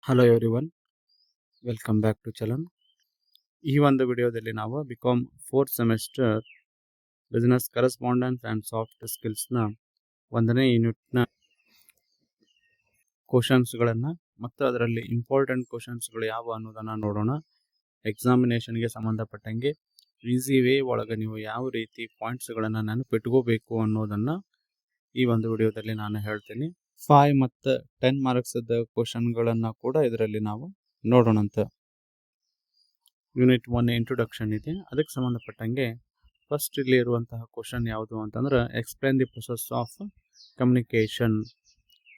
Hello everyone, welcome back to ಚಲನ್. ಈ ಒಂದು ವಿಡಿಯೋದಲ್ಲಿ ನಾವು BCom 4th semester business correspondence and soft ಸ್ಕಿಲ್ಸ್ನ 1ನೇ ಯೂನಿಟ್ನ ಕ್ವಶನ್ಸ್ಗಳನ್ನು ಮತ್ತು ಅದರಲ್ಲಿ ಇಂಪಾರ್ಟೆಂಟ್ ಕ್ವಶನ್ಸ್ಗಳು ಯಾವ ಅನ್ನೋದನ್ನು ನೋಡೋಣ. ಎಕ್ಸಾಮಿನೇಷನ್ಗೆ ಸಂಬಂಧಪಟ್ಟಂಗೆ ಈಸಿ ವೇ ಒಳಗೆ ನೀವು ಯಾವ ರೀತಿ ಪಾಯಿಂಟ್ಸ್ಗಳನ್ನು ನೆನಪಿಟ್ಕೋಬೇಕು ಅನ್ನೋದನ್ನು ಈ ಒಂದು ವಿಡಿಯೋದಲ್ಲಿ ನಾನು ಹೇಳ್ತೀನಿ. 5 ಮತ್ತು 10 ಮಾರ್ಕ್ಸ್ದ ಕ್ವಶನ್ಗಳನ್ನು ಕೂಡ ಇದರಲ್ಲಿ ನಾವು ನೋಡೋಣಂತ. ಯೂನಿಟ್ 1 ಇಂಟ್ರೊಡಕ್ಷನ್ ಇದೆ, ಅದಕ್ಕೆ ಸಂಬಂಧಪಟ್ಟಂಗೆ ಫಸ್ಟ್ ಇಲ್ಲಿ ಇರುವಂತಹ ಕ್ವಶನ್ ಯಾವುದು ಅಂತಂದ್ರೆ explain the process of communication,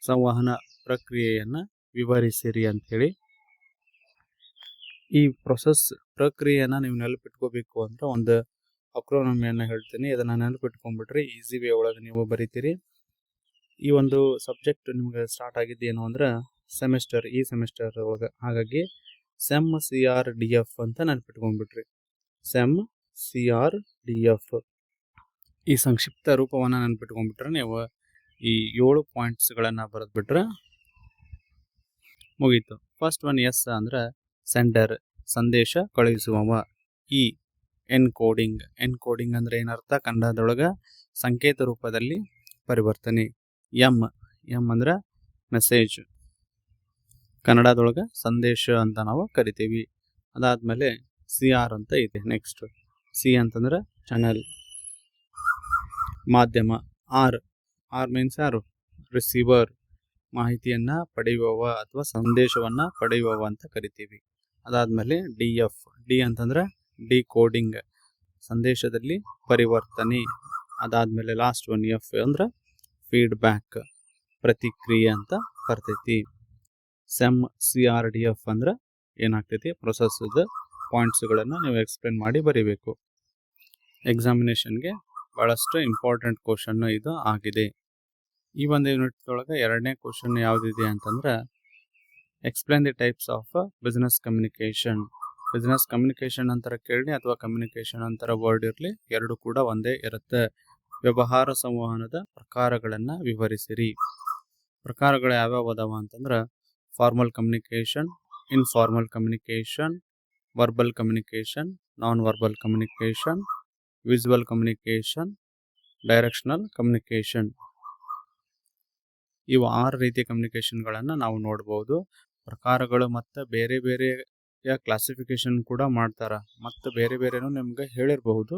ಸಂವಹನ ಪ್ರಕ್ರಿಯೆಯನ್ನು ವಿವರಿಸಿರಿ ಅಂಥೇಳಿ. ಈ ಪ್ರಕ್ರಿಯೆಯನ್ನು ನೀವು ನೆನಪಿಟ್ಕೋಬೇಕು ಅಂತ ಒಂದು ಅಕ್ರೋನಮಿಯನ್ನು ಹೇಳ್ತೀನಿ. ಇದನ್ನು ನೆನಪಿಟ್ಕೊಂಡ್ಬಿಟ್ರೆ ಈಸಿ ವೇ ಒಳಗೆ ನೀವು ಬರಿತೀರಿ. ಈ ಒಂದು ಸಬ್ಜೆಕ್ಟ್ ನಿಮ್ಗೆ ಸ್ಟಾರ್ಟ್ ಆಗಿದ್ದೇನು ಅಂದ್ರೆ ಈ ಸೆಮಿಸ್ಟರ್ ಒಳಗೆ, ಹಾಗಾಗಿ ಸೆಮ್ CRDF ಅಂತ ನೆನಪಿಟ್ಕೊಂಡ್ಬಿಟ್ರಿ. ಸೆಮ್ CRDF ಈ ಸಂಕ್ಷಿಪ್ತ ರೂಪವನ್ನು ನೆನಪಿಟ್ಕೊಂಡ್ಬಿಟ್ರೆ ನೀವು ಈ 7 ಪಾಯಿಂಟ್ಸ್ಗಳನ್ನು ಬರೆದ್ಬಿಟ್ರೆ ಮುಗೀತು. ಫಸ್ಟ್ ಒನ್ ಎಸ್ ಅಂದ್ರೆ ಸೆಂಡರ್, ಸಂದೇಶ ಕಳುಹಿಸುವವ. ಈ ಎನ್ಕೋಡಿಂಗ್ ಅಂದ್ರೆ ಏನರ್ಥ, ಕನ್ನಡದೊಳಗೆ ಸಂಕೇತ ರೂಪದಲ್ಲಿ ಪರಿವರ್ತನೆ. ಎಂ ಅಂದ್ರೆ ಮೆಸೇಜ್, ಕನ್ನಡದೊಳಗೆ ಸಂದೇಶ ಅಂತ ನಾವು ಕರಿತೀವಿ. ಅದಾದ್ಮೇಲೆ CR ಅಂತ ಇದೆ. ನೆಕ್ಸ್ಟ್ ಸಿ ಅಂತಂದ್ರೆ ಚಾನಲ್, ಮಾಧ್ಯಮ. ಆರ್ ಮೀನ್ಸ್ ಯಾರು? ರಿಸೀವರ್, ಮಾಹಿತಿಯನ್ನ ಪಡೆಯುವವ ಅಥವಾ ಸಂದೇಶವನ್ನ ಪಡೆಯುವವ ಅಂತ ಕರಿತೀವಿ. ಅದಾದ್ಮೇಲೆ ಡಿ ಅಂತಂದ್ರೆ ಡಿಕೋಡಿಂಗ್, ಸಂದೇಶದಲ್ಲಿ ಪರಿವರ್ತನೆ. ಅದಾದ್ಮೇಲೆ ಲಾಸ್ಟ್ ಒನ್ ಎಫ್ ಅಂದ್ರೆ ಫೀಡ್ಬ್ಯಾಕ್, ಪ್ರತಿಕ್ರಿಯೆ ಅಂತ ಬರ್ತೈತಿ. ಸೆಮ್ CRDF ಅಂದ್ರೆ ಏನಾಗ್ತೈತಿ, ಪ್ರೊಸೆಸ್ದ ಪಾಯಿಂಟ್ಸ್ಗಳನ್ನು ನೀವು ಎಕ್ಸ್ಪ್ಲೇನ್ ಮಾಡಿ ಬರೀಬೇಕು. ಎಕ್ಸಾಮಿನೇಷನ್ಗೆ ಬಹಳಷ್ಟು ಇಂಪಾರ್ಟೆಂಟ್ ಕ್ವಶನ್ ಇದು ಆಗಿದೆ. ಈ ಒಂದು ಯೂನಿಟ್ ಒಳಗೆ 2ನೇ ಕ್ವಶನ್ ಯಾವುದಿದೆ ಅಂತಂದ್ರೆ explain the types of business communication. Business communication ಅಂತರ ಕೇಳಿ ಅಥವಾ ಕಮ್ಯುನಿಕೇಷನ್ ಅಂತರ ವರ್ಡ್ ಇರಲಿ, ಎರಡು ಕೂಡ ಒಂದೇ ಇರುತ್ತೆ. ವ್ಯವಹಾರ ಸಂವಹನದ ಪ್ರಕಾರಗಳನ್ನು ವಿವರಿಸಿರಿ. ಪ್ರಕಾರಗಳು ಯಾವ್ಯಾವ ಅದಾವ ಅಂತಂದ್ರೆ formal communication, informal communication, verbal communication, non verbal communication, visual communication, directional communication. ಇವು 6 ರೀತಿಯ ಕಮ್ಯುನಿಕೇಷನ್ಗಳನ್ನು ನಾವು ನೋಡ್ಬೋದು. ಪ್ರಕಾರಗಳು ಮತ್ತು ಬೇರೆ ಬೇರೆ ಕ್ಲಾಸಿಫಿಕೇಶನ್ ಕೂಡ ಮಾಡ್ತಾರ, ಮತ್ತು ಬೇರೆ ಬೇರೆನೂ ನಿಮ್ಗೆ ಹೇಳಿರಬಹುದು.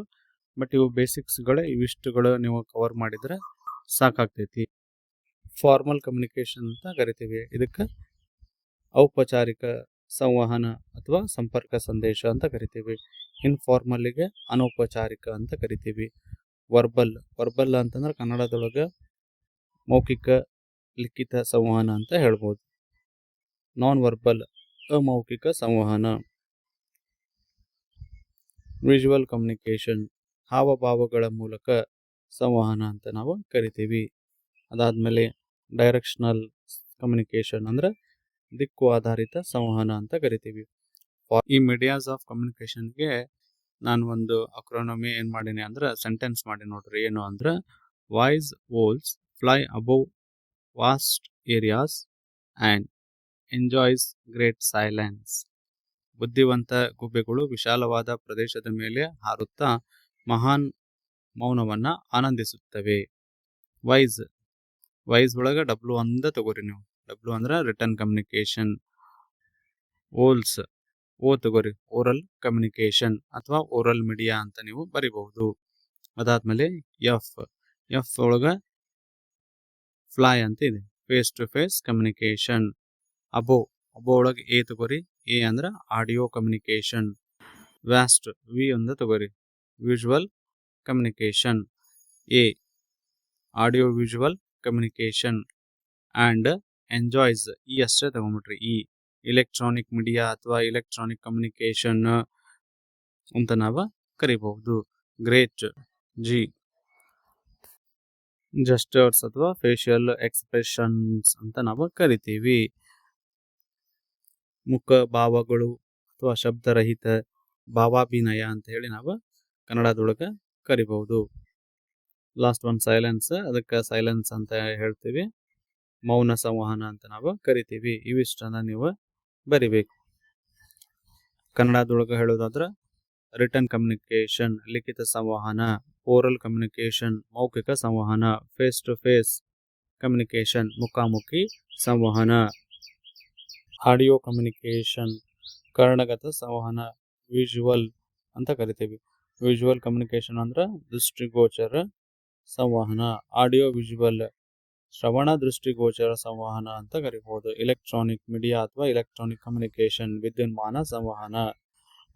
ಬಟ್ ಇವು ಬೇಸಿಕ್ಸ್ಗಳು, ಇವಿಷ್ಟುಗಳು ನೀವು ಕವರ್ ಮಾಡಿದ್ರೆ ಸಾಕಾಗ್ತೈತಿ. ಫಾರ್ಮಲ್ ಕಮ್ಯುನಿಕೇಷನ್ ಅಂತ ಕರಿತೀವಿ. ಇದಕ್ಕೆ ಔಪಚಾರಿಕ ಸಂವಹನ ಅಥವಾ ಸಂಪರ್ಕ ಸಂದೇಶ ಅಂತ ಕರಿತೀವಿ. ಇನ್ಫಾರ್ಮಲ್ಗೆ ಅನೌಪಚಾರಿಕ ಅಂತ ಕರಿತೀವಿ. ವರ್ಬಲ್ ಅಂತಂದ್ರೆ ಕನ್ನಡದೊಳಗೆ ಮೌಖಿಕ ಲಿಖಿತ ಸಂವಹನ ಅಂತ ಹೇಳ್ಬೋದು. ನಾನ್ ವರ್ಬಲ್ ಅಮೌಖಿಕ ಸಂವಹನ. ವಿಜುವಲ್ ಕಮ್ಯುನಿಕೇಷನ್, ಹಾವಭಾವಗಳ ಮೂಲಕ ಸಂವಹನ ಅಂತ ನಾವು ಕರಿತೀವಿ. ಅದಾದ್ಮೇಲೆ ಡೈರೆಕ್ಷನಲ್ ಕಮ್ಯುನಿಕೇಷನ್ ಅಂದ್ರೆ ದಿಕ್ಕು ಆಧಾರಿತ ಸಂವಹನ ಅಂತ ಕರಿತೀವಿ. ಈ ಮೀಡಿಯಾಸ್ ಆಫ್ ಕಮ್ಯುನಿಕೇಷನ್ಗೆ ನಾನು ಒಂದು ಅಕ್ರೋನಮಿ ಏನು ಮಾಡೀನಿ ಅಂದ್ರೆ ಸೆಂಟೆನ್ಸ್ ಮಾಡಿ ನೋಡ್ರಿ. ಏನು ಅಂದ್ರೆ wise owls fly above vast areas and enjoys great silence. ಬುದ್ಧಿವಂತ ಗುಬ್ಬೆಗಳು ವಿಶಾಲವಾದ ಪ್ರದೇಶದ ಮೇಲೆ ಹಾರುತ್ತಾ ಮಹಾನ್ ಮೌನವನ್ನು ಆನಂದಿಸುತ್ತವೆ. ವೈಸ್ ಒಳಗೆ W ಅಂದ ತಗೋರಿ ನೀವು. W ಅಂದ್ರೆ ರಿಟರ್ನ್ ಕಮ್ಯುನಿಕೇಷನ್. ಓಲ್ಸ್ ತಗೋರಿ, ಓರಲ್ ಕಮ್ಯುನಿಕೇಷನ್ ಅಥವಾ ಓರಲ್ ಮೀಡಿಯಾ ಅಂತ ನೀವು ಬರಿಬಹುದು. ಅದಾದ್ಮೇಲೆ ಎಫ್ ಒಳಗೆ ಫ್ಲೈ ಅಂತ ಇದೆ, ಫೇಸ್ ಟು ಫೇಸ್ ಕಮ್ಯುನಿಕೇಷನ್. ಅಬೋ ಒಳಗೆ ಎ ತಗೋರಿ, ಎ ಅಂದ್ರೆ ಆಡಿಯೋ ಕಮ್ಯುನಿಕೇಷನ್. ವ್ಯಾಸ್ಟ್ ವಿ ಅಂದ ತಗೋರಿ, visual communication. A audio visual communication. And enjoys ಈ ಅಷ್ಟೇ ತಗೊಂಡ್ಬಿಟ್ರಿ. ಈ ಇಲೆಕ್ಟ್ರಾನಿಕ್ ಮೀಡಿಯಾ ಅಥವಾ ಇಲೆಕ್ಟ್ರಾನಿಕ್ ಕಮ್ಯುನಿಕೇಷನ್ ಅಂತ ನಾವು ಕರಿಬಹುದು. ಗ್ರೇಟ್ ಜಿ ಜಸ್ಟರ್ಸ್ ಅಥವಾ ಫೇಶಿಯಲ್ ಎಕ್ಸ್ಪ್ರೆಷನ್ಸ್ ಅಂತ ನಾವು ಕರಿತೀವಿ. ಮುಖ ಭಾವಗಳು ಅಥವಾ ಶಬ್ದರಹಿತ ಭಾವಾಭಿನಯ ಅಂತ ಹೇಳಿ ನಾವು ಕನ್ನಡದೊಳಗೆ ಕರಿಬಹುದು. ಲಾಸ್ಟ್ ಒನ್ ಸೈಲೆನ್ಸ್, ಅದಕ್ಕೆ ಸೈಲೆನ್ಸ್ ಅಂತ ಹೇಳ್ತೀವಿ. ಮೌನ ಸಂವಹನ ಅಂತ ನಾವು ಕರಿತೀವಿ. ಇವಿಷ್ಟನ್ನ ನೀವು ಬರಿಬೇಕು. ಕನ್ನಡದೊಳಗೆ ಹೇಳೋದಾದ್ರೆ ರಿಟರ್ನ್ ಕಮ್ಯುನಿಕೇಷನ್ ಲಿಖಿತ ಸಂವಹನ, ಓರಲ್ ಕಮ್ಯುನಿಕೇಷನ್ ಮೌಖಿಕ ಸಂವಹನ, ಫೇಸ್ ಟು ಫೇಸ್ ಕಮ್ಯುನಿಕೇಷನ್ ಮುಖಾಮುಖಿ ಸಂವಹನ, ಆಡಿಯೋ ಕಮ್ಯುನಿಕೇಷನ್ ಕರ್ಣಗತ ಸಂವಹನ, ವಿಜುವಲ್ ಅಂತ ಕರಿತೀವಿ. ವಿಜುವಲ್ ಕಮ್ಯುನಿಕೇಷನ್ ಅಂದ್ರೆ ದೃಷ್ಟಿಗೋಚರ ಸಂವಹನ, ಆಡಿಯೋ ವಿಜುವಲ್ ಶ್ರವಣ ದೃಷ್ಟಿಗೋಚರ ಸಂವಹನ ಅಂತ ಕರಿಬಹುದು. ಎಲೆಕ್ಟ್ರಾನಿಕ್ ಮೀಡಿಯಾ ಅಥವಾ ಎಲೆಕ್ಟ್ರಾನಿಕ್ ಕಮ್ಯುನಿಕೇಷನ್ ವಿದ್ಯುನ್ಮಾನ ಸಂವಹನ.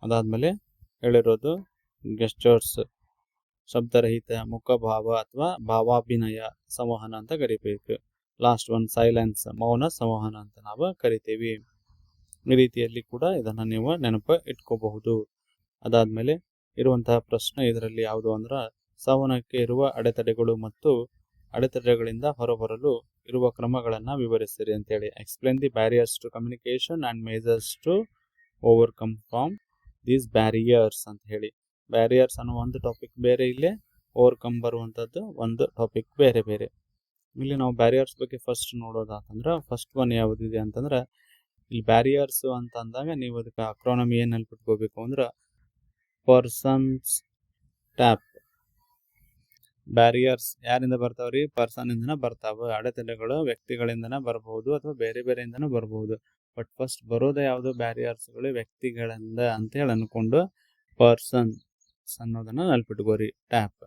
ಅದಾದ್ಮೇಲೆ ಹೇಳಿರೋದು ಗೆಸ್ಚರ್ಸ್ ಶಬ್ದರಹಿತ ಮುಖಭಾವ ಅಥವಾ ಭಾವಾಭಿನಯ ಸಂವಹನ ಅಂತ ಕರಿಬೇಕು. ಲಾಸ್ಟ್ ಒನ್ ಸೈಲೆನ್ಸ್ ಮೌನ ಸಂವಹನ ಅಂತ ನಾವು ಕರಿತೀವಿ. ಈ ರೀತಿಯಲ್ಲಿ ಕೂಡ ಇದನ್ನ ನೀವು ನೆನಪು ಇಟ್ಕೋಬಹುದು. ಅದಾದ್ಮೇಲೆ ಇರುವಂತಹ ಪ್ರಶ್ನೆ ಇದರಲ್ಲಿ ಯಾವುದು ಅಂದ್ರೆ ಸಂವಹನಕ್ಕೆ ಇರುವ ಅಡೆತಡೆಗಳು ಮತ್ತು ಅಡೆತಡೆಗಳಿಂದ ಹೊರಬರಲು ಇರುವ ಕ್ರಮಗಳನ್ನು ವಿವರಿಸಿರಿ ಅಂತೇಳಿ. Explain the barriers to communication and measures to overcome from these barriers ಅಂತ ಹೇಳಿ. ಬ್ಯಾರಿಯರ್ಸ್ ಅನ್ನೋ ಒಂದು ಟಾಪಿಕ್ ಬೇರೆ, ಇಲ್ಲೇ ಓವರ್ಕಮ್ ಬರುವಂಥದ್ದು ಒಂದು ಟಾಪಿಕ್ ಬೇರೆ ಬೇರೆ. ಇಲ್ಲಿ ನಾವು ಬ್ಯಾರಿಯರ್ಸ್ ಬಗ್ಗೆ ಫಸ್ಟ್ ನೋಡೋದಾತಂದ್ರೆ ಫಸ್ಟ್ ಒನ್ ಯಾವುದಿದೆ ಅಂತಂದ್ರೆ ಇಲ್ಲಿ ಬ್ಯಾರಿಯರ್ಸ್ ಅಂತ ಅಂದಾಗ ನೀವು ಅದಕ್ಕೆ ಅಕ್ರಾನಮಿ ಏನು ನೆನ್ಪಿಟ್ಕೋಬೇಕು ಅಂದ್ರೆ ಪರ್ಸನ್ಸ್ ಟ್ಯಾಪ್. ಬ್ಯಾರಿಯರ್ಸ್ ಯಾರಿಂದ ಬರ್ತಾವ್ರಿ? ಪರ್ಸನ್ ಇಂದನ ಬರ್ತಾವ. ಅಡೆತಡೆಗಳು ವ್ಯಕ್ತಿಗಳಿಂದನ ಬರಬಹುದು ಅಥವಾ ಬೇರೆ ಬೇರೆಯಿಂದನೂ ಬರಬಹುದು. ಬಟ್ ಫಸ್ಟ್ ಬರೋದೇ ಯಾವುದು? ಬ್ಯಾರಿಯರ್ಸ್ಗಳು ವ್ಯಕ್ತಿಗಳಿಂದ ಅಂತ ಹೇಳಿ ಅನ್ಕೊಂಡು ಪರ್ಸನ್ಸ್ ಅನ್ನೋದನ್ನ ನೆನ್ಪಿಟ್ಕೋರಿ. ಟ್ಯಾಪ್.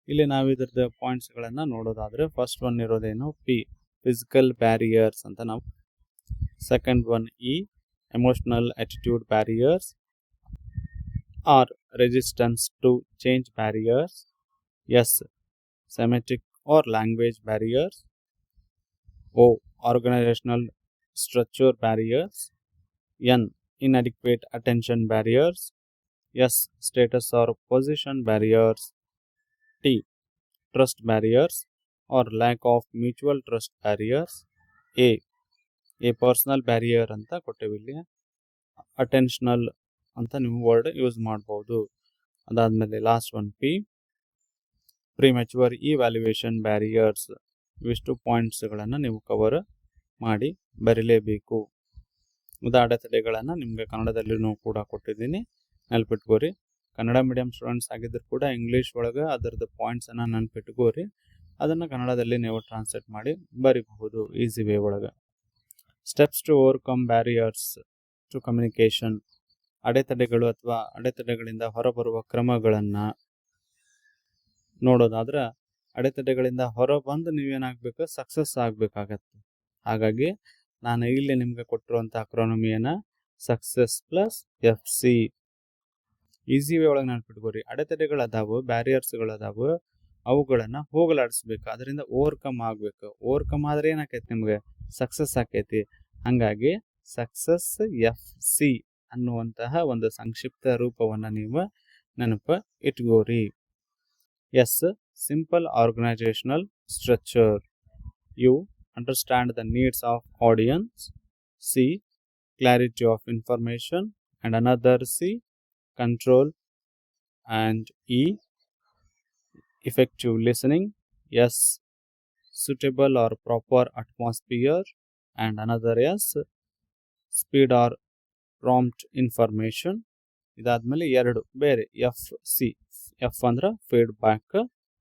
ಇಲ್ಲಿ ನಾವು ಇದ್ರದ್ದು ಪಾಯಿಂಟ್ಸ್ಗಳನ್ನ ನೋಡೋದಾದ್ರೆ ಫಸ್ಟ್ ಒನ್ ಇರೋದೇನು? ಪಿ ಫಿಸಿಕಲ್ ಬ್ಯಾರಿಯರ್ಸ್ ಅಂತ ನಾವು. Second one E emotional attitude barriers. R resistance to change barriers. S semantic or language barriers. O organizational structure barriers. N inadequate attention barriers. S status or position barriers. T trust barriers or lack of mutual trust barriers. A personal barrier ಅಂತ ಕೊಟ್ಟೇವಿಲ್ಲಿ. ಅಟೆನ್ಷನಲ್ ಅಂತ ನೀವು word use ಮಾಡಬಹುದು. ಅದಾದ್ಮೇಲೆ last one P premature evaluation barriers. ಇವಿಷ್ಟು ಪಾಯಿಂಟ್ಸ್ಗಳನ್ನು ನೀವು cover ಮಾಡಿ ಬರೀಲೇಬೇಕು. ಅಡೆತಡೆಗಳನ್ನು ನಿಮಗೆ ಕನ್ನಡದಲ್ಲಿನೂ ಕೂಡ ಕೊಟ್ಟಿದ್ದೀನಿ, ನೆನಪಿಟ್ಕೋರಿ. ಕನ್ನಡ ಮೀಡಿಯಂ ಸ್ಟೂಡೆಂಟ್ಸ್ ಆಗಿದ್ರು ಕೂಡ ಇಂಗ್ಲೀಷ್ ಒಳಗೆ ಅದರದ್ದು ಪಾಯಿಂಟ್ಸನ್ನು ನೆನಪಿಟ್ಕೋರಿ. ಅದನ್ನು ಕನ್ನಡದಲ್ಲಿ ನೀವು ಟ್ರಾನ್ಸ್ಲೇಟ್ ಮಾಡಿ ಬರೀಬಹುದು ಈಸಿ ವೇ ಒಳಗೆ. Steps to overcome barriers to communication. ಅಡೆತಡೆಗಳು ಅಥವಾ ಅಡೆತಡೆಗಳಿಂದ ಹೊರಬರುವ ಕ್ರಮಗಳನ್ನು ನೋಡೋದಾದ್ರೆ ಅಡೆತಡೆಗಳಿಂದ ಹೊರ ಬಂದು ನೀವೇನಾಗಬೇಕು? ಸಕ್ಸಸ್ ಆಗಬೇಕಾಗತ್ತೆ. ಹಾಗಾಗಿ ನಾನು ಇಲ್ಲಿ ನಿಮ್ಗೆ ಕೊಟ್ಟಿರುವಂಥ ಅಕ್ರಾನಮಿಯನ್ನ success plus FC easy way ಒಳಗೆ ನೆನ್ಪಿಟ್ಕೋರಿ. ಅಡೆತಡೆಗಳದಾವು, ಬ್ಯಾರಿಯರ್ಸ್ಗಳದಾವು, ಅವುಗಳನ್ನು ಹೋಗಲಾಡಿಸ್ಬೇಕು. ಅದರಿಂದ ಓವರ್ಕಮ್ ಆಗಬೇಕು. ಓವರ್ಕಮ್ ಆದ್ರೆ ಏನಾಕೈತಿ? ನಿಮ್ಗೆ ಸಕ್ಸಸ್ ಆಕೈತಿ. ಹಾಗಾಗಿ ಸಕ್ಸಸ್ FC ಅನ್ನುವಂತಹ ಒಂದು ಸಂಕ್ಷಿಪ್ತ ರೂಪವನ್ನು ನೀವು ನೆನಪು ಇಟ್ಕೋರಿ. S simple organizational structure. U understand the needs of audience. C clarity of information. And another C control. And E effective listening. S suitable or proper atmosphere. And another S speed or prompt information. ಇದಾದ್ಮೇಲೆ ಎರಡು ಬೇರೆ FC. F ಅಂದ್ರೆ feedback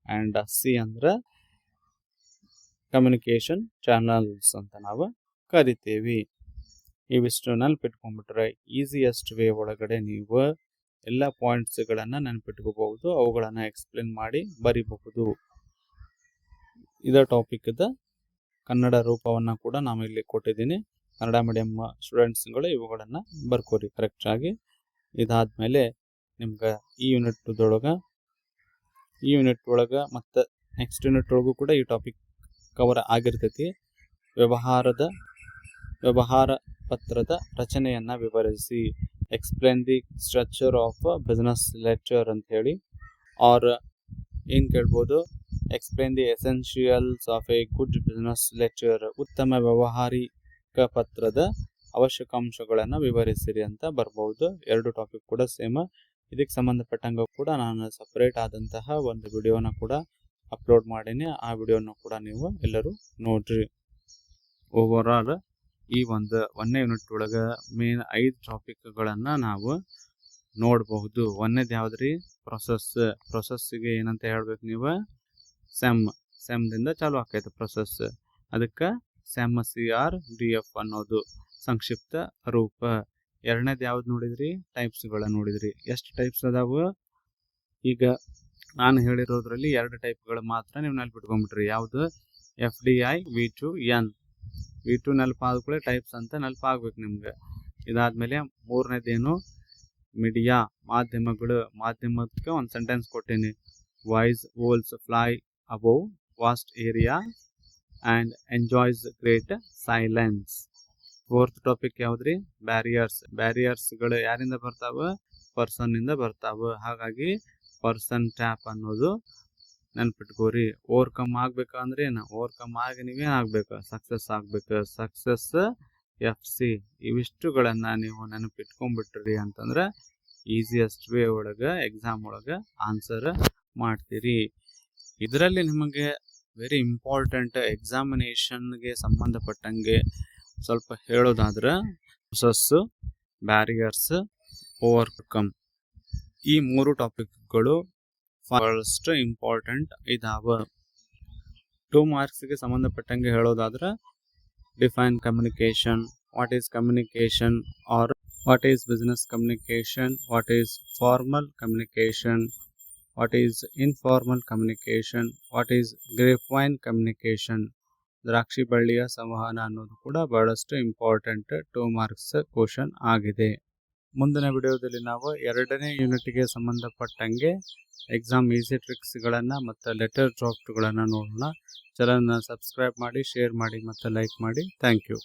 and C ಅಂದ್ರೆ communication channels ಅಂತ ನಾವು ಕರಿತೀವಿ. ಇವಿಷ್ಟು ನೆನಪಿಟ್ಕೊಂಡ್ಬಿಟ್ರೆ easiest way ಒಳಗಡೆ ನೀವು ಎಲ್ಲ ಪಾಯಿಂಟ್ಸ್ಗಳನ್ನು ನೆನಪಿಟ್ಕೋಬಹುದು, ಅವುಗಳನ್ನು ಎಕ್ಸ್ಪ್ಲೇನ್ ಮಾಡಿ ಬರಿಬಹುದು. ಇದೇ ಟಾಪಿಕ್ದ ಕನ್ನಡ ರೂಪವನ್ನು ಕೂಡ ನಾನು ಇಲ್ಲಿ ಕೊಟ್ಟಿದ್ದೀನಿ. ಕನ್ನಡ ಮೀಡಿಯಂ ಸ್ಟೂಡೆಂಟ್ಸ್ಗಳು ಇವುಗಳನ್ನು ಬರ್ಕೋರಿ ಕರೆಕ್ಟಾಗಿ. ಇದಾದ್ಮೇಲೆ ನಿಮ್ಗೆ ಈ ಯೂನಿಟ್ ಒಳಗೆ ಮತ್ತು ನೆಕ್ಸ್ಟ್ ಯೂನಿಟ್ ಒಳಗೂ ಕೂಡ ಈ ಟಾಪಿಕ್ ಕವರ್ ಆಗಿರ್ತೈತಿ. ವ್ಯವಹಾರ ಪತ್ರದ ರಚನೆಯನ್ನು ವಿವರಿಸಿ. Explain the structure of business letter ಅಂತ ಹೇಳಿ. ಆರ್ ಏನು ಕೇಳ್ಬೋದು? Explain the essentials of A good business letter. ಉತ್ತಮ ವ್ಯವಹಾರಿಕ ಪತ್ರದ ಅವಶ್ಯಕಾಂಶಗಳನ್ನು ವಿವರಿಸಿರಿ ಅಂತ ಬರ್ಬೋದು. ಎರಡು ಟಾಪಿಕ್ ಕೂಡ ಸೇಮ್. ಇದಕ್ಕೆ ಸಂಬಂಧಪಟ್ಟಂಗೆ ಕೂಡ ನಾನು ಸಪ್ರೇಟ್ ಆದಂತಹ ಒಂದು ವಿಡಿಯೋನ ಕೂಡ ಅಪ್ಲೋಡ್ ಮಾಡೀನಿ. ಆ ವಿಡಿಯೋನ ಕೂಡ ನೀವು ಎಲ್ಲರೂ ನೋಡ್ರಿ. ಓವರ್ ಆಲ್ ಈ ಒಂದನೇ ಯೂನಿಟ್ ಒಳಗೆ ಮೇನ್ 5 ಟಾಪಿಕ್ಗಳನ್ನು ನಾವು ನೋಡಬಹುದು. ಒಂದೇದು ಯಾವ್ದ್ರಿ? ಪ್ರೊಸೆಸ್ಸಿಗೆ ಏನಂತ ಹೇಳ್ಬೇಕು ನೀವು? ಸೆಮ್ದಿಂದ ಚಾಲು ಆಕೈತೆ ಪ್ರೊಸೆಸ್. ಅದಕ್ಕೆ CRDF ಅನ್ನೋದು ಸಂಕ್ಷಿಪ್ತ ರೂಪ. ಎರಡನೇದು ಯಾವ್ದು ನೋಡಿದ್ರಿ? ಟೈಪ್ಸ್ಗಳ ನೋಡಿದ್ರಿ. ಎಷ್ಟು ಟೈಪ್ಸ್ ಅದಾವು? ಈಗ ನಾನು ಹೇಳಿರೋದ್ರಲ್ಲಿ 2 ಟೈಪ್ಗಳು ಮಾತ್ರ ನೀವು ನೆನಪಿಟ್ಕೊಂಡ್ಬಿಟ್ರಿ. ಯಾವುದು? FDI V2N. V2 ನೆನಪಾದ ಕೂಡ ಟೈಪ್ಸ್ ಅಂತ ನೆನಪಾಗ್ಬೇಕು ನಿಮ್ಗೆ. ಇದಾದ್ಮೇಲೆ ಮೂರನೇದೇನು? ಮೀಡಿಯಾ, ಮಾಧ್ಯಮಗಳು. ಮಾಧ್ಯಮಕ್ಕೆ ಒಂದು ಸೆಂಟೆನ್ಸ್ ಕೊಟ್ಟೀನಿ. Voice owls fly above vast area and enjoys great silence. Fourth topic ಯಾವ್ದ್ರಿ? ಬ್ಯಾರಿಯರ್ಸ್ಗಳು ಯಾರಿಂದ ಬರ್ತಾವ? ಪರ್ಸನ್ನಿಂದ ಬರ್ತಾವ. ಹಾಗಾಗಿ ಪರ್ಸನ್ ಟ್ಯಾಪ್ ಅನ್ನೋದು ನೆನ್ಪಿಟ್ಕೋರಿ. ಓವರ್ಕಮ್ ಆಗ್ಬೇಕಂದ್ರೆ ಏನು? ಓವರ್ಕಮ್ ಆಗಿ ನೀವೇನು ಆಗ್ಬೇಕು? ಸಕ್ಸಸ್ ಆಗ್ಬೇಕು. Success FC. ಇವಿಷ್ಟುಗಳನ್ನು ನೀವು ನೆನಪಿಟ್ಕೊಂಡ್ಬಿಟ್ರಿ ಅಂತಂದ್ರೆ ಈಸಿಯೆಸ್ಟ್ ವೇ ಒಳಗೆ ಎಕ್ಸಾಮ್ ಒಳಗೆ ಆನ್ಸರ್ ಮಾಡ್ತೀರಿ. ಇದರಲ್ಲಿ ನಿಮಗೆ ವೆರಿ ಇಂಪಾರ್ಟೆಂಟ್ ಎಕ್ಸಾಮಿನೇಷನ್ಗೆ ಸಂಬಂಧಪಟ್ಟಂಗೆ ಸ್ವಲ್ಪ ಹೇಳೋದಾದ್ರೆ ಪ್ರೊಸೆಸ್, ಬ್ಯಾರಿಯರ್ಸ್, ಓವರ್ಕಮ್ ಈ 3 ಟಾಪಿಕ್ಗಳು ಫಸ್ಟ್ ಇಂಪಾರ್ಟೆಂಟ್ ಇದಾವ. 2 ಮಾರ್ಕ್ಸ್ಗೆ ಸಂಬಂಧಪಟ್ಟಂಗೆ ಹೇಳೋದಾದ್ರೆ define communication, what is communication or what is business communication, what is formal communication, what is informal communication, what is grapevine communication. ದ್ರಾಕ್ಷಿ ಬಳ್ಳಿಯ ಸಂವಹನ ಅನ್ನೋದು ಕೂಡ ಬಹಳಷ್ಟು ಇಂಪಾರ್ಟೆಂಟ್ 2 ಮಾರ್ಕ್ಸ್ ಕ್ವಶನ್ ಆಗಿದೆ. ಮುಂದಿನ ವಿಡಿಯೋದಲ್ಲಿ ನಾವು 2ನೇ ಯೂನಿಟ್ಗೆ ಸಂಬಂಧಪಟ್ಟಂಗೆ ಎಕ್ಸಾಮ್ ಈಸಿ ಟ್ರಿಕ್ಸ್ಗಳನ್ನು ಮತ್ತು ಲೆಟರ್ ಡ್ರಾಫ್ಟ್ಗಳನ್ನು ನೋಡೋಣ. ಚಾನಲ್ನ ಸಬ್ಸ್ಕ್ರೈಬ್ ಮಾಡಿ, ಶೇರ್ ಮಾಡಿ ಮತ್ತು ಲೈಕ್ ಮಾಡಿ. Thank you.